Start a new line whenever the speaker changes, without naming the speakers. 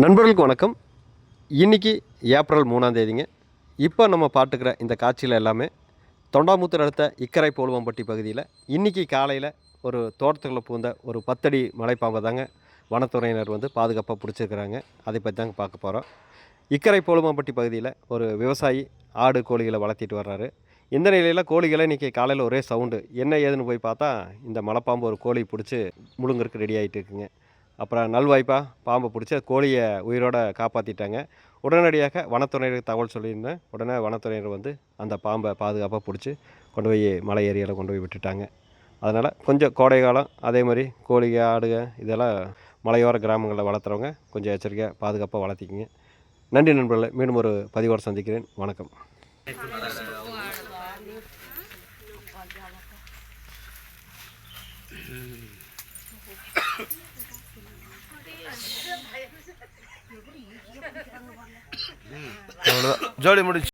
நண்பர்களுக்கு வணக்கம். இன்றைக்கி ஏப்ரல் 3ஆம் தேதிங்க. இப்போ நம்ம பார்த்துக்கிற இந்த காட்சியில் எல்லாமே தொண்டாமுத்தூர் அடுத்த இக்கரை போலுவம்பட்டி பகுதியில் இன்றைக்கி காலையில் ஒரு தோட்டத்துக்குள்ளே பூந்த ஒரு 10 அடி மலைப்பாம்பை தாங்க வனத்துறையினர் பாதுகாப்பாக பிடிச்சிருக்கிறாங்க. அதை பற்றி தாங்க பார்க்க போகிறோம். இக்கரை போலுவம்பட்டி பகுதியில் ஒரு விவசாயி ஆடு கோழிகளை வளர்த்திட்டு வர்றாரு. இந்த நிலையில் கோழிகளை இன்றைக்கி காலையில் ஒரே சவுண்டு என்ன ஏதுன்னு போய் பார்த்தா இந்த மலைப்பாம்பு ஒரு கோழி பிடிச்சி முழுங்கறக்கு ரெடி ஆகிட்டு இருக்குங்க. அப்புறம் நல்வாய்ப்பாக பாம்பை பிடிச்சி கோழியை உயிரோடு காப்பாற்றிட்டாங்க. உடனடியாக வனத்துறையினருக்கு தகவல் சொல்லியிருந்தேன். உடனே வனத்துறையினர் அந்த பாம்பை பாதுகாப்பாக பிடிச்சி கொண்டு போய் மலை ஏரியாவில் கொண்டு போய் விட்டுட்டாங்க. அதனால் கொஞ்சம் கோடை காலம் அதே மாதிரி கோழிக ஆடுக இதெல்லாம் மலையோர கிராமங்களில் வளர்த்துறவங்க கொஞ்சம் எச்சரிக்கையாக பாதுகாப்பாக வளர்த்திக்கிங்க. நன்றி நண்பர்களே. மீண்டும் ஒரு பதிவோடு சந்திக்கிறேன். வணக்கம்.
அவ்வளோதான், ஜோலி முடிச்சு.